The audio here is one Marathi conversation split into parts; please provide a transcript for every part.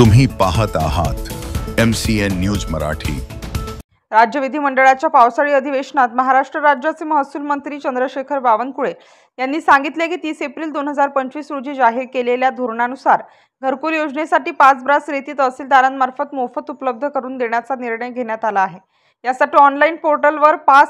तुम्ही पाहत आहात MCN न्यूज मराठी। राज्य विधिमंडळाच्या पावसाळी अधिवेशनात महाराष्ट्र राज्याचे महसूल मंत्री चंद्रशेखर बावनकुळे यांनी सांगितले की 30 एप्रिल 2025 रोजी जाहीर केलेल्या धोरणानुसार घरकुल योजनेसाठी 5 ब्रास रेती तहसीलदारांमार्फत मोफत उपलब्ध करून देण्याचा निर्णय घेण्यात आला आहे। यासाठी ऑनलाईन पोर्टलवर पास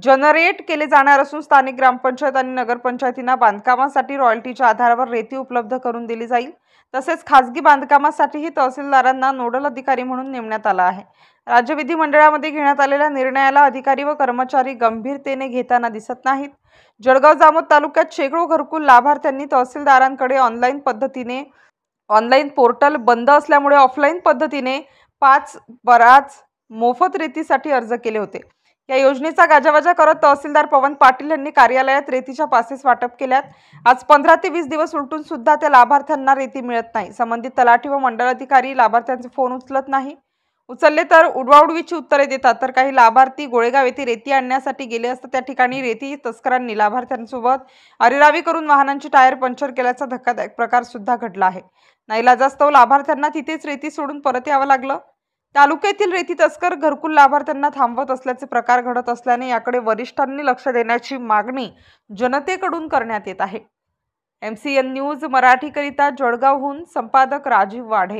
जनरेट केले जाणार असून स्थानिक ग्रामपंचायत आणि नगरपंचायतींना बांधकामासाठी रॉयल्टीच्या आधारावर रेती उपलब्ध करून दिली जाईल। तसेच खासगी बांधकामासाठीही तहसीलदारांना नोडल अधिकारी म्हणून नेमण्यात आला आहे। राज्य विधिमंडळामध्ये घेण्यात आलेल्या निर्णयाला अधिकारी व कर्मचारी गंभीरतेने घेताना दिसत नाहीत। जळगाव जामोद तालुक्यात शेकडो घरकुल लाभार्थ्यांनी तहसीलदारांकडे ऑनलाईन पोर्टल बंद असल्यामुळे ऑफलाईन पद्धतीने 5 ब्रास मोफत रेतीसाठी अर्ज केले होते। या योजनेचा गाजावाजा करत तहसीलदार पवन पाटील यांनी कार्यालयात रेतीच्या पासेस वाटप केल्यात। आज 15 ते 20 दिवस उलटून सुद्धा त्या लाभार्थ्यांना रेती मिळत नाही। संबंधित तलाठी व मंडळ अधिकारी लाभार्थ्यांचे फोन उचलत नाही, उचलले तर उडवाउडवीची उत्तरे देतात। तर काही लाभार्थी गोळेगाव येथे रेती आणण्यासाठी गेले असता त्या ठिकाणी रेती तस्करांनी लाभार्थ्यांसोबत अरेरावी करून वाहनांची टायर पंक्चर केल्याचा धक्कादायक प्रकार सुद्धा घडला आहे। नाईलाजास्तव लाभार्थ्यांना तिथेच रेती सोडून परत यावं लागलं। तालुक्यातील रेती तस्कर घरकुल लाभार्थ्यांना थांबवत असल्याचे प्रकार घडत असल्याने याकडे वरिष्ठांनी लक्ष देण्याची मागणी जनतेकडून करण्यात येत आहे। MCN न्यूज मराठी करिता जळगावहून संपादक राजीव वाढे।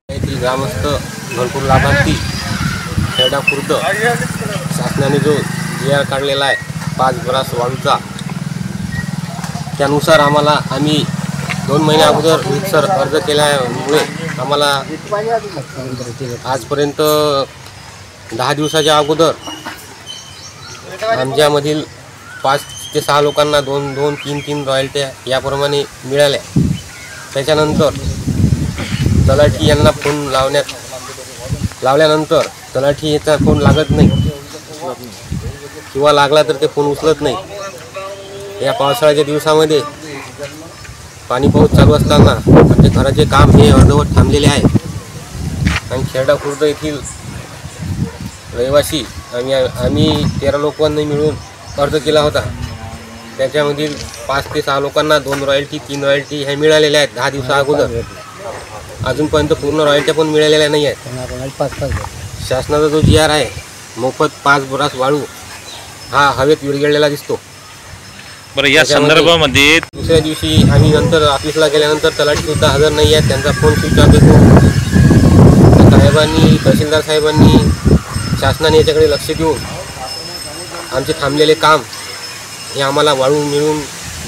येथील ग्रामस्थ घरकुल लाभार्थी खेडा खुर्द शासनाने जो GR काढलेला आहे 5 ब्रास वाळूचा, त्यानुसार आम्ही 2 महिन्या अगोदर रीतसर अर्ज केल्यामुळे आम्हाला आजपर्यंत 10 दिवसाच्या अगोदर आमच्यामधील 5 ते 6 लोकांना 2-2, 3-3 रॉयल्ट्या याप्रमाणे मिळाल्या। त्याच्यानंतर तलाठी यांना फोन लावल्यानंतर तलाठी याचा फोन लागत नाही किंवा लागला तर ते फोन उचलत नाही। या पावसाळ्याच्या दिवसामध्ये पाणी पाऊस चालू असताना आमचे घराचे काम हे अर्धवट थांबलेले आहे आणि खेडा खुर्द येथील रहिवासी आम्ही 13 लोकांनी मिळून अर्ज केला होता। त्याच्यामधील 5 ते 6 लोकांना 2 रॉयल्टी 3 रॉयल्टी ह्या मिळालेल्या आहेत 10 दिवसा अगोदर। अजूनपर्यंत पूर्ण रॉयल्ट्या पण मिळालेल्या नाही आहेत। शासनाचा जो GR आहे मोफत 5 ब्रास वाळू हा हवेत विरघळलेला दिसतो। बरं, या संदर्भामध्ये दुसऱ्या दिवशी आम्ही नंतर ऑफिसला गेल्यानंतर तलाठी सुद्धा हजर नाही आहेत, त्यांचा फोन स्विच ऑफ येतो। तहसीलदार साहेबांनी शासनाने याच्याकडे लक्ष देऊन आमचे थांबलेले काम हे आम्हाला वाळू मिळवून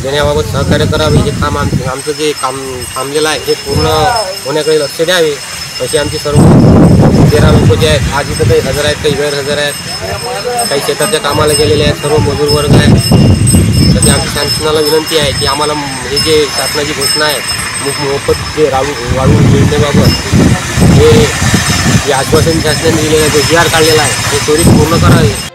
देण्याबाबत सहकार्य करावे। हे काम आमचं जे काम थांबलेलं आहे हे पूर्ण होण्याकडे लक्ष द्यावे अशी आमची सर्व 13 लोक जे आहेत आज इथं काही हजर आहेत, काही गैरहजर आहेत, काही शेताच्या कामाला गेलेले आहेत, सर्व मजूर वर्ग आहेत। तसे आमची शासनाला विनंती आहे की आम्हाला हे जे शासनाची घोषणा आहे मोफत जे वाळू मिळण्याबाबत हे आश्वासन शासनाने दिलेलं जे GR काढलेलं आहे ते त्वरित पूर्ण करावे।